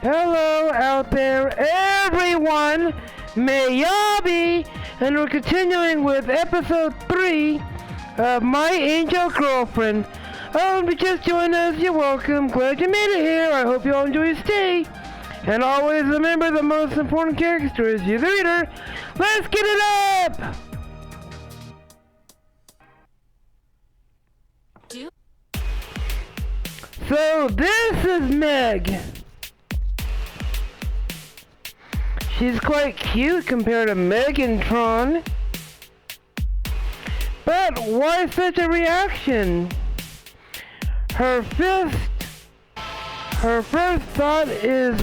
Hello out there, everyone! May y'all be, and we're continuing with episode 3 of My Angel Girlfriend. Oh, and if you just joined us, you're welcome. Glad you made it here. I hope you all enjoy your stay. And always remember the most important character is you, the reader. Let's get it up! So this is Meg. She's quite cute compared to Megatron. But why such a reaction? Her first thought is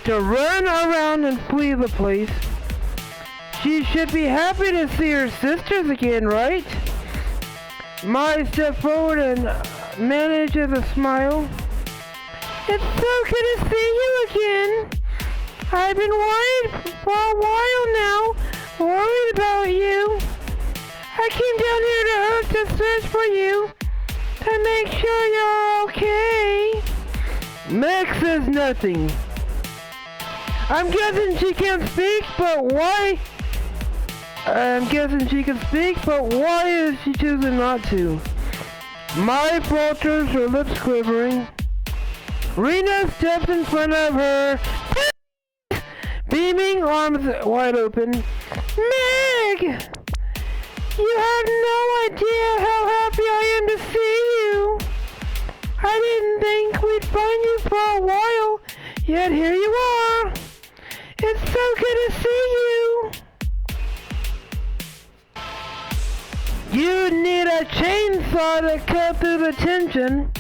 to run around and flee the place. She should be happy to see her sisters again, right? Mai steps forward and manages a smile. It's so good to see you again. I've been worried for a while now, worried about you. I came down here to Earth to search for you, to make sure you're okay. Meg says nothing. I'm guessing she can't speak, but why? I'm guessing she can speak, but why is she choosing not to? Mai falters, her lips quivering. Rena steps in front of her, beaming, arms wide open. Meg! You have no idea how happy I am to see you. I didn't think we'd find you for a while, yet here you are. It's so good to see you. You need a chainsaw to cut through the tension.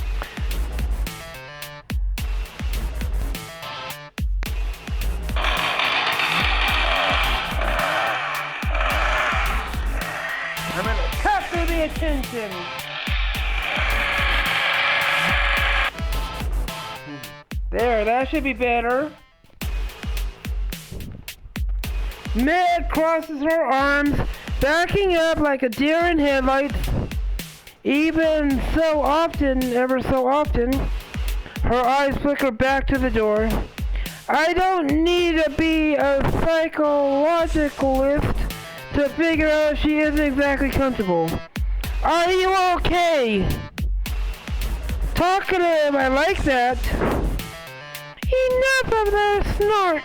I'm gonna cut through the attention. There, that should be better. Meg crosses her arms, backing up like a deer in headlights. Even so often, ever so often, her eyes flicker back to the door. I don't need to be a psychologist to figure out she isn't exactly comfortable. Are you okay? Talkative, I like that. Enough of the snark.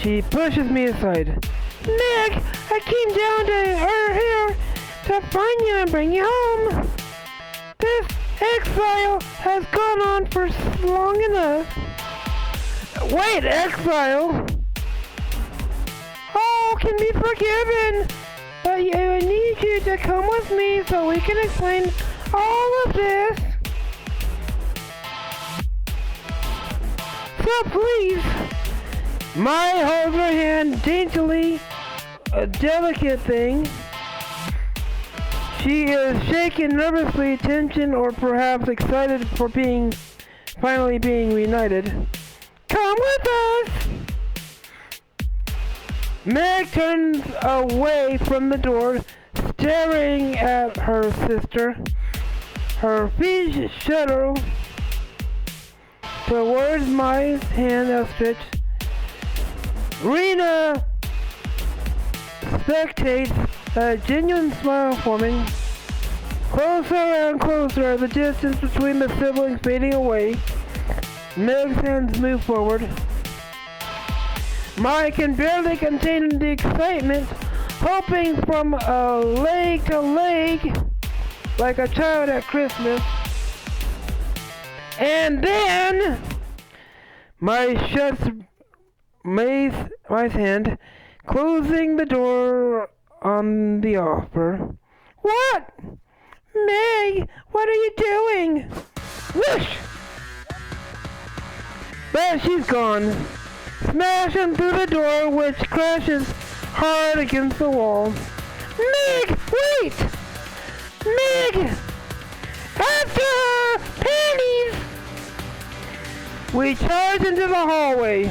She pushes me aside. Meg, I came down to here to find you and bring you home. This exile has gone on for long enough. Wait, exile? All can be forgiven, but I need you to come with me so we can explain all of this. So please. Mai holds her hand daintily, a delicate thing. She is shaken nervously, tension, or perhaps excited for finally being reunited. Come with us! Meg turns away from the door, staring at her sister. Her feet shudder towards Mai's hand outstretched. Rena spectates, a genuine smile forming. Closer and closer, the distance between the siblings fading away. Meg's hands move forward. Mai can barely contain the excitement, hopping from leg to leg like a child at Christmas. And then Mai shuts Mai's hand, closing the door on the offer. What? Meg, what are you doing? Whoosh! But she's gone, smashing through the door, which crashes hard against the wall. Meg, wait! Meg! After her! Panties! We charge into the hallway.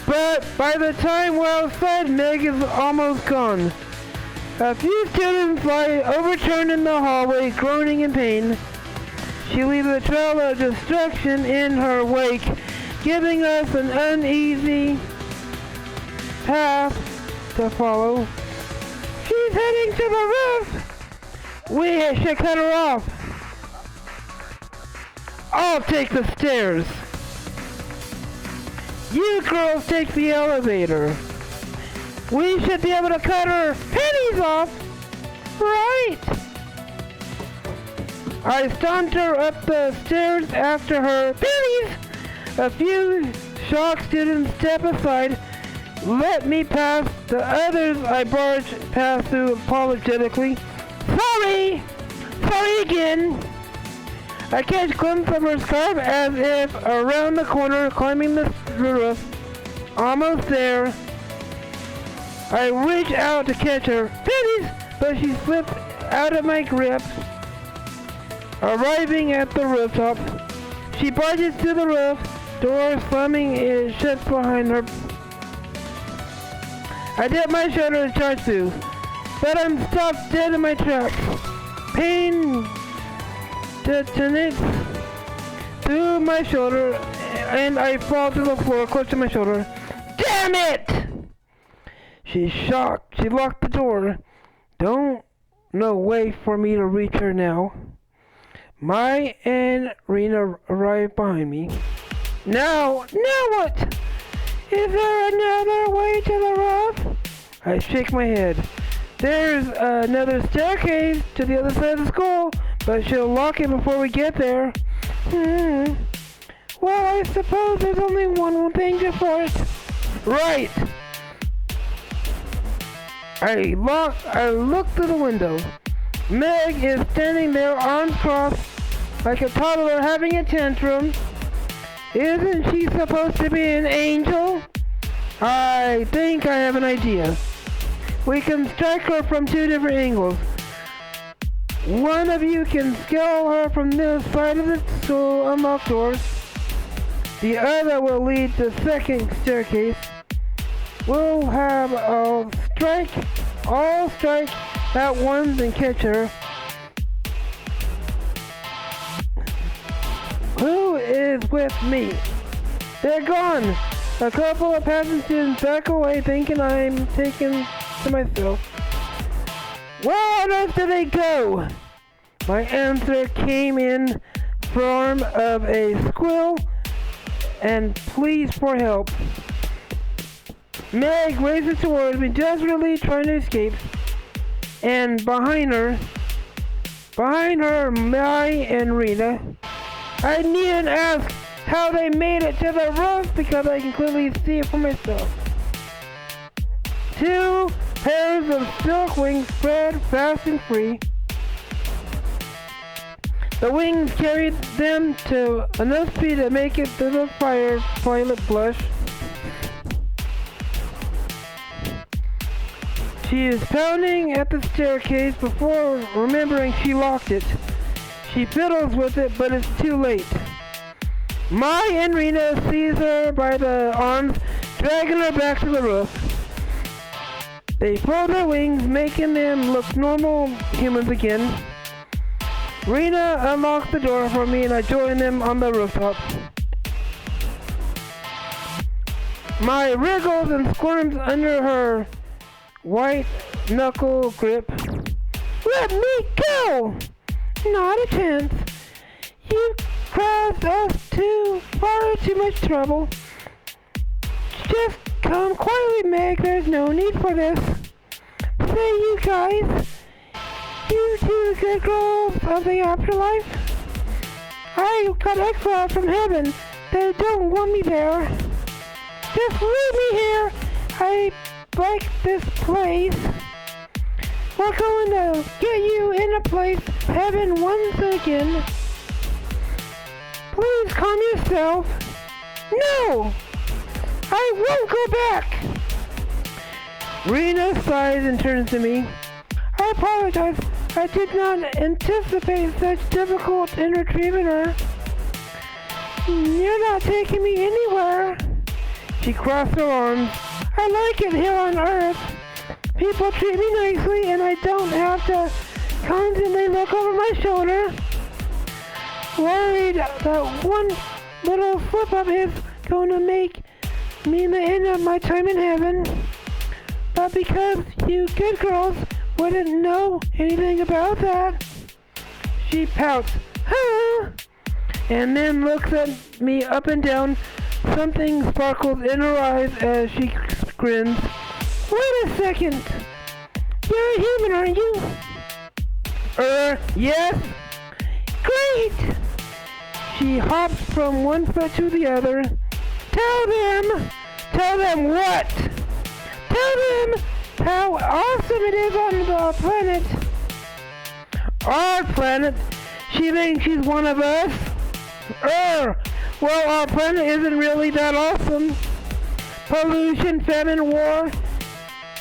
But by the time we're outside, Meg is almost gone. A few students lie overturned in the hallway, groaning in pain. She leaves a trail of destruction in her wake, giving us an uneasy path to follow. She's heading to the roof. We should cut her off. I'll take the stairs. You girls take the elevator. We should be able to cut her pennies off, right? I stomped her up the stairs after her pennies. A few shocked students step aside, let me pass. The others I barged past through apologetically. Sorry again. I catch a glimpse of her scarf as if around the corner, climbing the roof. Almost there. I reach out to catch her pennies, but she slipped out of my grip. Arriving at the rooftop, she barges to the roof, door slamming it shut behind her. I dip my shoulder to charge through, but I'm stopped dead in my tracks. Pain detonates through my shoulder, and I fall to the floor, close to my shoulder. Damn it! She's shocked. She locked the door. No way for me to reach her now. Mai and Rena arrive behind me. Now what? Is there another way to the roof? I shake my head. There's another staircase to the other side of the school, but she'll lock it before we get there. Well, I suppose there's only one thing for it. Right. I look through the window. Meg is standing there, arms crossed, like a toddler having a tantrum. Isn't she supposed to be an angel? I think I have an idea. We can strike her from two different angles. One of you can scale her from this side of the school unlocked doors. The other will lead the second staircase. We'll have all strike at once and catch her. Who is with me? They're gone. A couple of passing students back away thinking I'm taking to myself. Where on earth did they go? My answer came in form of a squeal and pleas for help. Meg races towards me, desperately trying to escape. And behind her, Mai and Rena. I needn't ask how they made it to the roof because I can clearly see it for myself. Two pairs of silk wings spread fast and free. The wings carried them to enough speed to make it to the fire pilot blush. She is pounding at the staircase before remembering she locked it. She fiddles with it, but it's too late. Mai and Rena seize her by the arms, dragging her back to the roof. They fold their wings, making them look normal humans again. Rena unlocks the door for me and I join them on the rooftop. Mai wriggles and squirms under her white knuckle grip. Let me go! Not a chance. You caused us far too much trouble. Just come quietly, Meg. There's no need for this. Say, you guys, you two good girls of the afterlife. I got exile from heaven. They don't want me there. Just leave me here. I like this place. We're going to get you in a place, heaven once again. Please calm yourself. No! I won't go back! Rena sighs and turns to me. I apologize. I did not anticipate such difficult in retrieving her. You're not taking me anywhere. She crossed her arms. I like it here on Earth. People treat me nicely and I don't have to constantly look over my shoulder. worried that one little slip-up is going to make me the end of my time in heaven. But because you good girls wouldn't know anything about that, she pouts, huh? And then looks at me up and down. Something sparkles in her eyes as she grins. Wait a second. You're a human, aren't you? Yes. Great. She hops from one foot to the other. Tell them what? Tell them how awesome it is on the planet. Our planet? She thinks she's one of us? Well, our planet isn't really that awesome. Pollution, famine, war,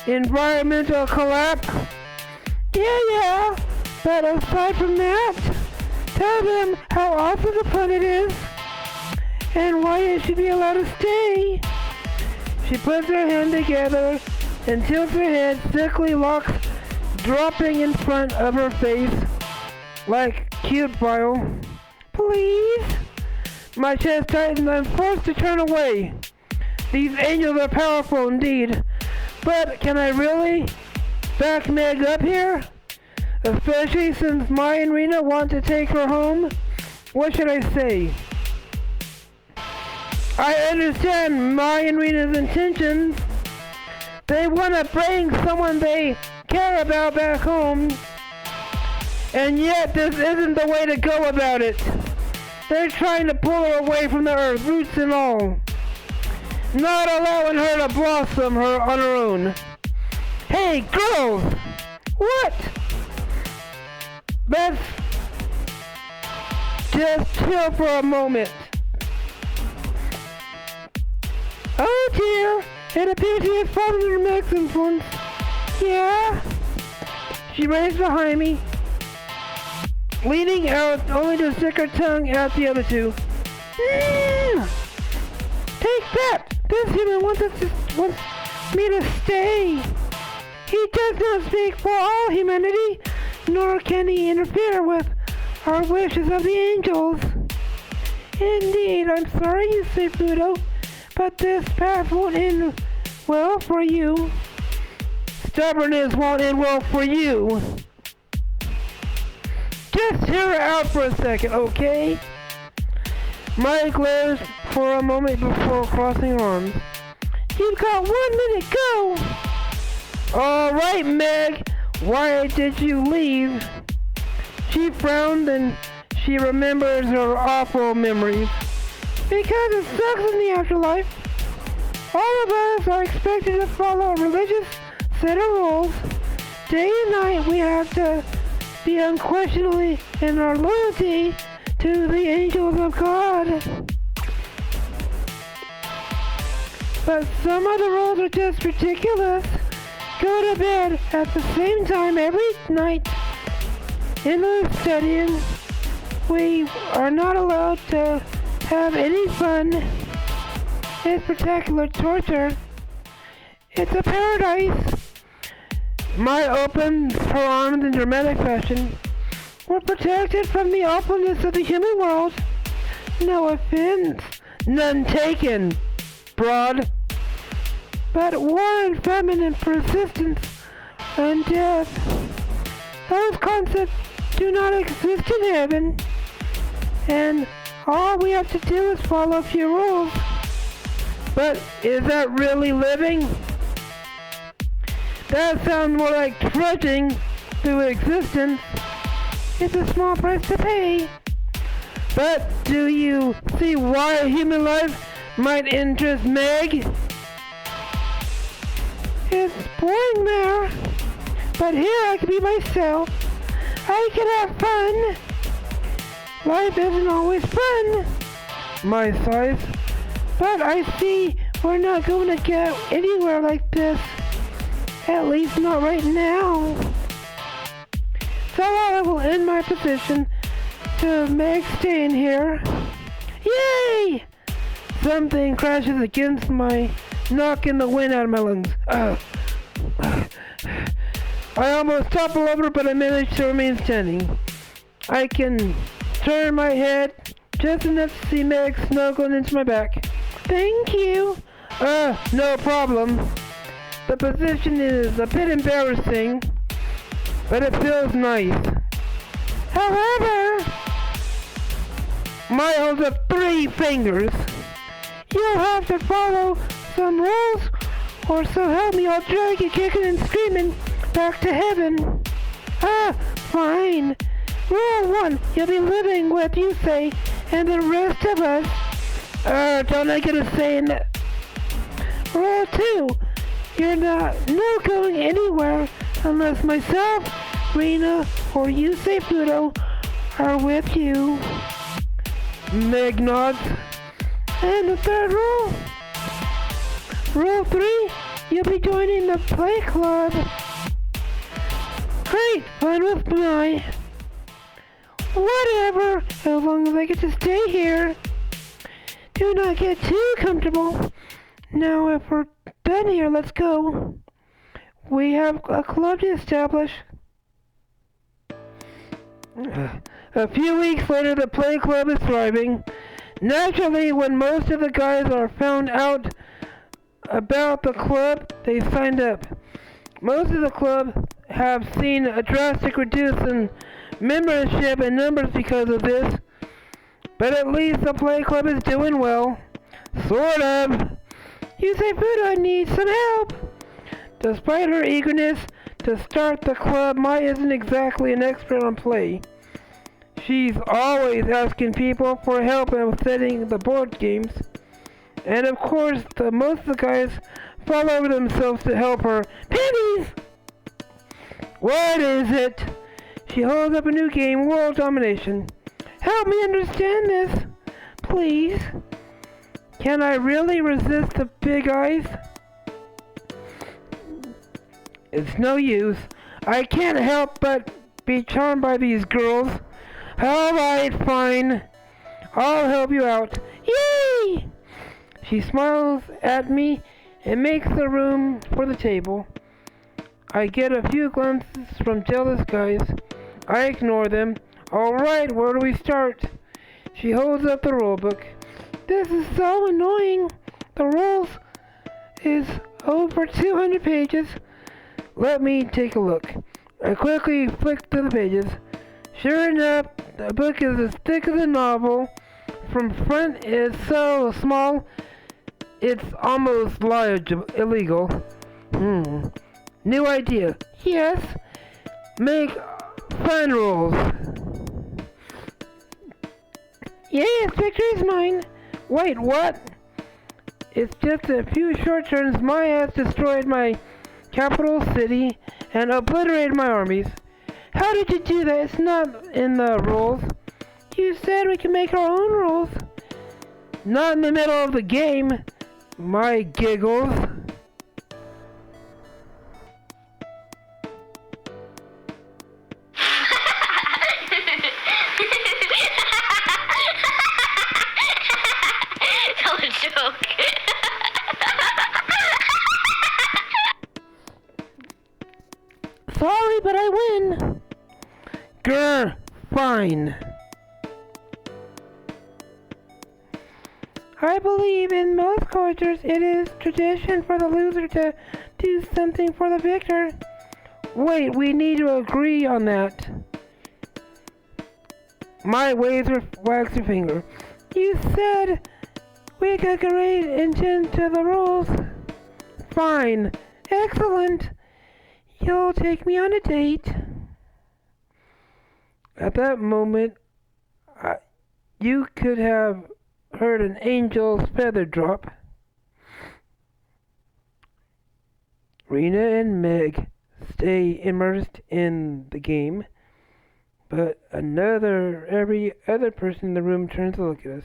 environmental collapse. Yeah, but aside from that, tell them how awesome the planet is and why it should be allowed to stay. She puts her hand together and tilts her head, sickly locks dropping in front of her face like cute bile. Please? My chest tightens. I'm forced to turn away. These angels are powerful indeed. But can I really back Meg up here? Especially since Mai and Rena want to take her home? What should I say? I understand Mai and Rena's intentions. They want to bring someone they care about back home. And yet this isn't the way to go about it. They're trying to pull her away from the earth, roots and all. Not allowing her to blossom on her own. Hey, girls! What? Let's just chill for a moment. Oh dear, it appears he has fallen under Meg's influence. Yeah? She raised behind me, leaning out only to stick her tongue at the other two. Take that! This human wants me to stay. He does not speak for all humanity, nor can he interfere with our wishes of the angels. Indeed, I'm sorry you say, Pluto, but this path won't end well for you. Stubbornness won't end well for you. Just hear her out for a second, okay? Mike glares for a moment before crossing arms. You've got 1 minute, go! Alright, Meg, why did you leave? She frowned and she remembers her awful memories. Because it sucks in the afterlife. All of us are expected to follow a religious set of rules. Day and night we have to be unquestionably in our loyalty to the angels of God. But some of the rules are just ridiculous. Go to bed at the same time every night. In the studying, we are not allowed to have any fun. It's spectacular torture. It's a paradise. Mai opens her arms in dramatic fashion. We're protected from the awfulness of the human world. No offense. None taken, broad. But war and famine and persistence and death, those concepts do not exist in heaven. And all we have to do is follow a few rules. But is that really living? That sounds more like trudging through existence. It's a small price to pay. But do you see why a human life might interest Meg? It's boring there. But here I can be myself. I can have fun. Life isn't always fun. My sighs. But I see we're not going to get anywhere like this. At least not right now. So I will end my position to Meg staying here. Yay! Something crashes against my knocking the wind out of my lungs. I almost topple over, but I managed to remain standing. I can turn my head just enough to see Meg snuggling into my back. Thank you. No problem. The position is a bit embarrassing, but it feels nice. However, my holds up 3 fingers. You'll have to follow some rules, or so help me, I'll drag you kicking and screaming back to heaven. Fine. Rule 1, you'll be living with, you say, and the rest of us. Don't I get a say in that? Rule 2, you're not going anywhere unless myself, Rena, or Yusei Fudo are with you. Meg nods. And the third rule. Rule 3, you'll be joining the play club. Great, fine with my. Whatever, as long as I get to stay here. Do not get too comfortable. Now, if we're done here, let's go. We have a club to establish. A few weeks later, the play club is thriving. Naturally, when most of the guys are found out about the club, they signed up. Most of the club have seen a drastic reduce in membership and numbers because of this, but at least the play club is doing well. Sort of. Yusei Fudo needs some help. Despite her eagerness to start the club, Mai isn't exactly an expert on play. She's always asking people for help in setting the board games. And of course, most of the guys fall over themselves to help her. Pennies! What is it? She holds up a new game, World Domination. Help me understand this, please. Can I really resist the big eyes? It's no use. I can't help but be charmed by these girls. Alright, fine. I'll help you out. Yay! She smiles at me and makes the room for the table. I get a few glimpses from jealous guys. I ignore them. Alright, where do we start? She holds up the rulebook. This is so annoying. The rules is over 200 pages. Let me take a look. I quickly flick through the pages. Sure enough, the book is as thick as a novel. From front is so small, it's almost illegal. New idea. Yes. Make fun rules. Yes, victory's mine. Wait, what? It's just a few short turns. Maya has destroyed my capital city and obliterated my armies. How did you do that? It's not in the rules. You said we can make our own rules. Not in the middle of the game. My giggles. Tell a joke. Sorry, but I win. Grr, fine. I believe in most cultures it is tradition for the loser to do something for the victor. Wait, we need to agree on that. My waves wags her finger. You said we could agree into the rules. Fine. Excellent. You'll take me on a date. At that moment, you could have heard an angel's feather drop. Rena and Meg stay immersed in the game, but every other person in the room turns to look at us.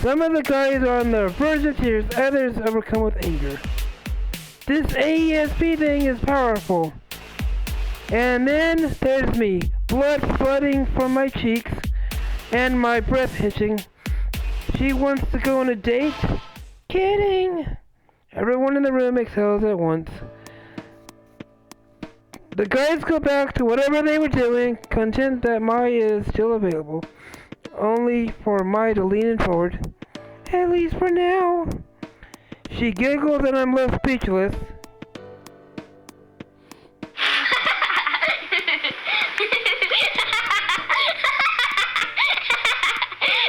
Some of the guys are on the verge of tears, others overcome with anger. This AESP thing is powerful. And then there's me, blood flooding from my cheeks and my breath hitching. She wants to go on a date? Kidding! Everyone in the room exhales at once. The guys go back to whatever they were doing, content that Mai is still available. Only for Mai to lean forward. At least for now. She giggles and I'm left speechless.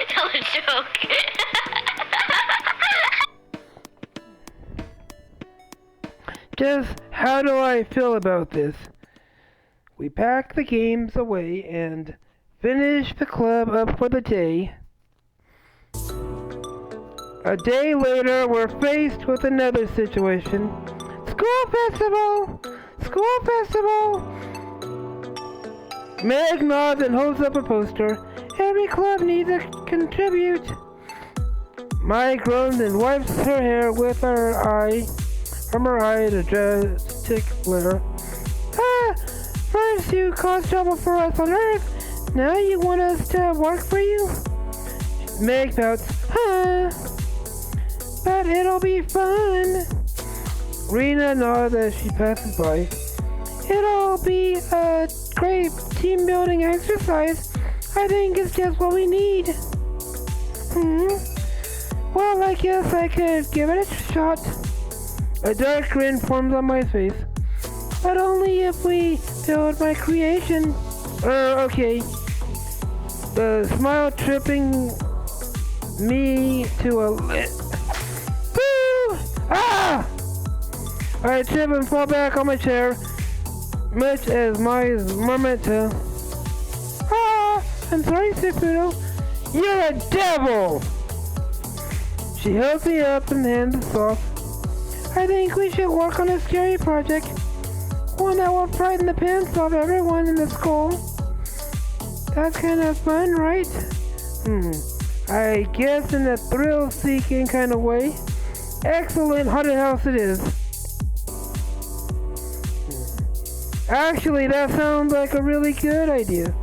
Tell a joke. Just how do I feel about this? We pack the games away and finish the club up for the day. A day later, we're faced with another situation. School festival! School festival! Meg nods and holds up a poster. Every club needs to contribute. Mai groans and wipes her hair with her eye. From her eye, the drastic glare. Ah! First you caused trouble for us on Earth. Now you want us to work for you? Meg pouts. Huh? But it'll be fun. Rena nods as she passes by. It'll be a great team building exercise. I think it's just what we need. Well, I guess I could give it a shot. A dark grin forms on my face. But only if we build my creation. Okay. The smile tripping me to a Boo! Ah! I trip and fall back on my chair, much as my memento. Ah! I'm sorry, Sakuto. You're a devil! She helps me up and hands us off. I think we should work on a scary project. One that will frighten the pants off everyone in the school. That's kind of fun, right? I guess in a thrill-seeking kind of way. Excellent haunted house it is. Actually, that sounds like a really good idea.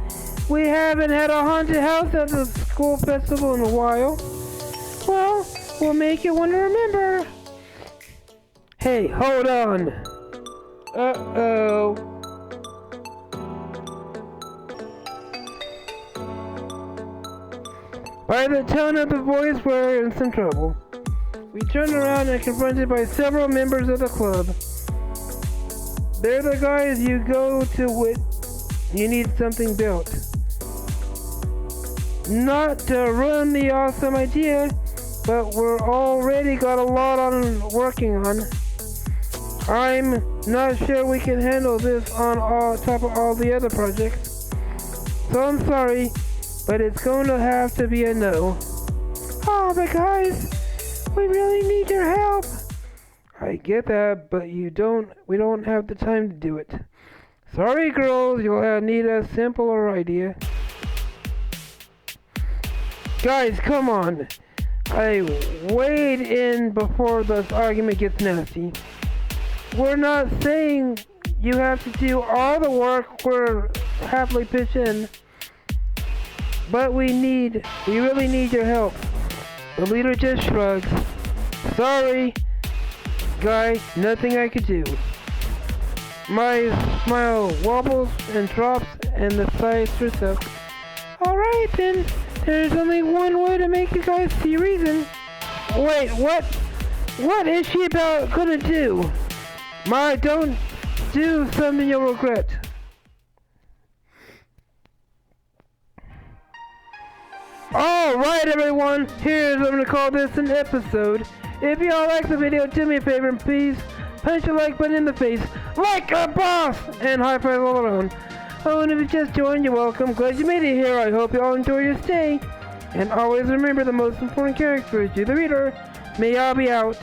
We haven't had a haunted house at the school festival in a while. Well, we'll make it one to remember. Hey, hold on. Uh-oh. By the tone of the voice, we're in some trouble. We turn around and are confronted by several members of the club. They're the guys you go to when you need something built. Not to ruin the awesome idea, but we're already got a lot on working on. I'm not sure we can handle this on top of all the other projects. So I'm sorry, but it's going to have to be a no. Oh, but guys, we really need your help. I get that, but we don't have the time to do it. Sorry, girls, you'll need a simpler idea. Guys, come on. I wade in before this argument gets nasty. We're not saying you have to do all the work. We're happily pitch in. But we really need your help. The leader just shrugs. Sorry, guy, nothing I could do. My smile wobbles and drops and the sighs herself. Alright then, there's only one way to make you guys see reason. Wait, what? What is she gonna do? Mai, don't do something you'll regret. Alright everyone, here's what I'm gonna call this an episode. If y'all like the video, do me a favor and please punch the like button in the face like a boss and high five all around. Oh, and if you just joined, you're welcome. Glad you made it here. I hope you all enjoy your stay. And always remember the most important character is you, the reader. May y'all be out.